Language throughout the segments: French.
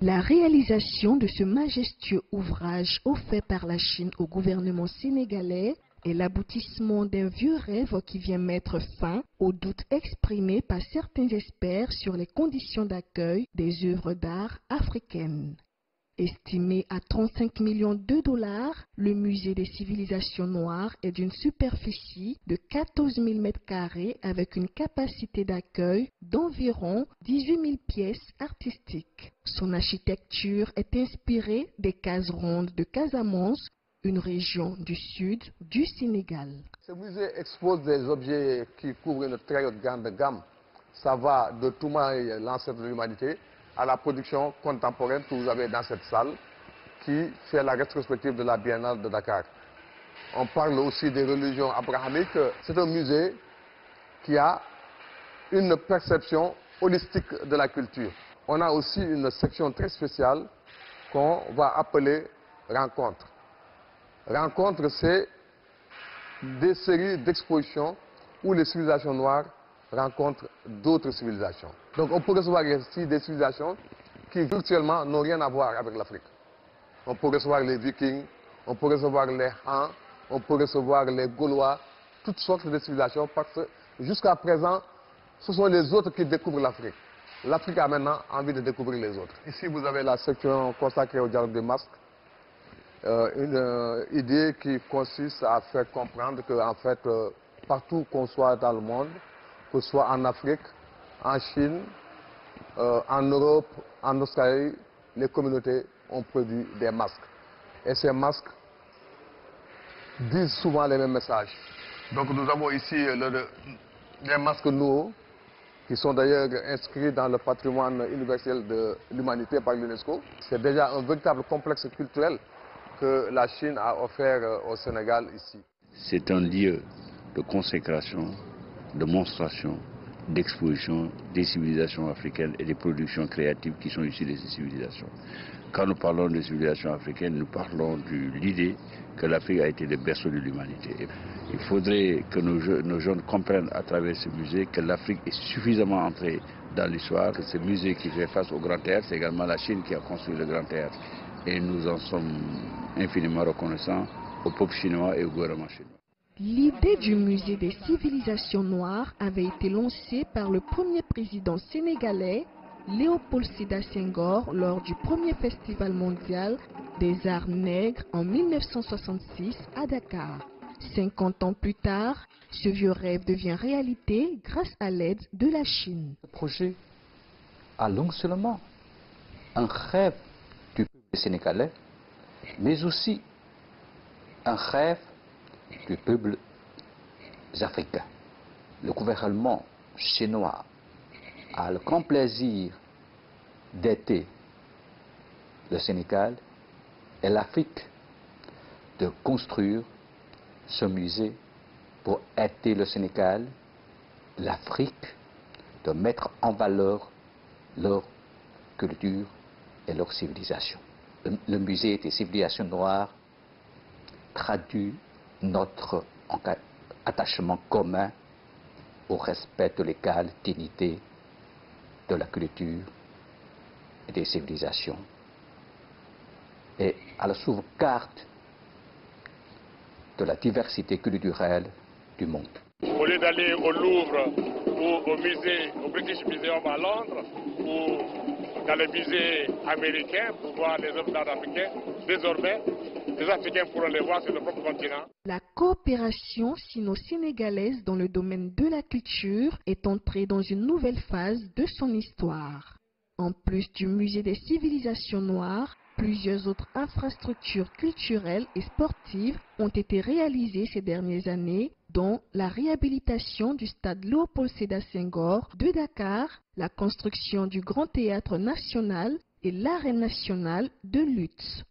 La réalisation de ce majestueux ouvrage offert par la Chine au gouvernement sénégalais est l'aboutissement d'un vieux rêve qui vient mettre fin aux doutes exprimés par certains experts sur les conditions d'accueil des œuvres d'art africaines. Estimé à 35 millions de dollars, le musée des civilisations noires est d'une superficie de 14 000 m² avec une capacité d'accueil d'environ 18 000 pièces artistiques. Son architecture est inspirée des cases rondes de Casamance, une région du sud du Sénégal. Ce musée expose des objets qui couvrent une très haute gamme. Ça va de Toumaï, l'ancêtre de l'humanité, à la production contemporaine que vous avez dans cette salle, qui fait la rétrospective de la Biennale de Dakar. On parle aussi des religions abrahamiques. C'est un musée qui a une perception holistique de la culture. On a aussi une section très spéciale qu'on va appeler Rencontres. Rencontres, c'est des séries d'expositions où les civilisations noires rencontrent d'autres civilisations. Donc on peut recevoir ici des civilisations qui virtuellement n'ont rien à voir avec l'Afrique. On peut recevoir les Vikings, on peut recevoir les Han, on peut recevoir les Gaulois, toutes sortes de civilisations, parce que jusqu'à présent, ce sont les autres qui découvrent l'Afrique. L'Afrique a maintenant envie de découvrir les autres. Ici, vous avez la section consacrée au dialogue des masques. Une idée qui consiste à faire comprendre que, en fait, partout qu'on soit dans le monde, que ce soit en Afrique, en Chine, en Europe, en Australie, les communautés ont produit des masques. Et ces masques disent souvent les mêmes messages. Donc nous avons ici les masques nouveaux, qui sont d'ailleurs inscrits dans le patrimoine universel de l'humanité par l'UNESCO. C'est déjà un véritable complexe culturel que la Chine a offert au Sénégal ici. C'est un lieu de consécration, de monstration, d'exposition des civilisations africaines et des productions créatives qui sont issues de ces civilisations. Quand nous parlons de civilisations africaines, nous parlons de l'idée que l'Afrique a été le berceau de l'humanité. Il faudrait que nos jeunes comprennent à travers ce musée que l'Afrique est suffisamment entrée dans l'histoire, que ce musée qui fait face au Grand Théâtre, c'est également la Chine qui a construit le Grand Théâtre. Et nous en sommes infiniment reconnaissants au peuple chinois et au gouvernement chinois. L'idée du musée des civilisations noires avait été lancée par le premier président sénégalais, Léopold Sédar Senghor, lors du premier festival mondial des arts nègres en 1966 à Dakar. 50 ans plus tard, ce vieux rêve devient réalité grâce à l'aide de la Chine. Ce projet a non seulement un rêve du peuple sénégalais, mais aussi un rêve du peuple africain. Le gouvernement chinois a le grand plaisir d'aider le Sénégal et l'Afrique de construire ce musée pour aider le Sénégal, l'Afrique, de mettre en valeur leur culture et leur civilisation. Le musée des civilisations noires traduit notre attachement commun au respect de l'égale dignité de la culture et des civilisations et à la sauvegarde de la diversité culturelle du monde. Au lieu d'aller au Louvre ou au British Museum à Londres ou dans les musées américains pour voir les œuvres d'art africains, désormais, les Africains pourront les voir sur leur propre continent. La coopération sino-sénégalaise dans le domaine de la culture est entrée dans une nouvelle phase de son histoire. En plus du musée des civilisations noires, plusieurs autres infrastructures culturelles et sportives ont été réalisées ces dernières années, dont la réhabilitation du stade Léopold Sédar Senghor de Dakar, la construction du Grand Théâtre National et l'Arène nationale de Lutz.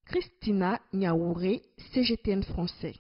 Christina Niaouré, CGTN français.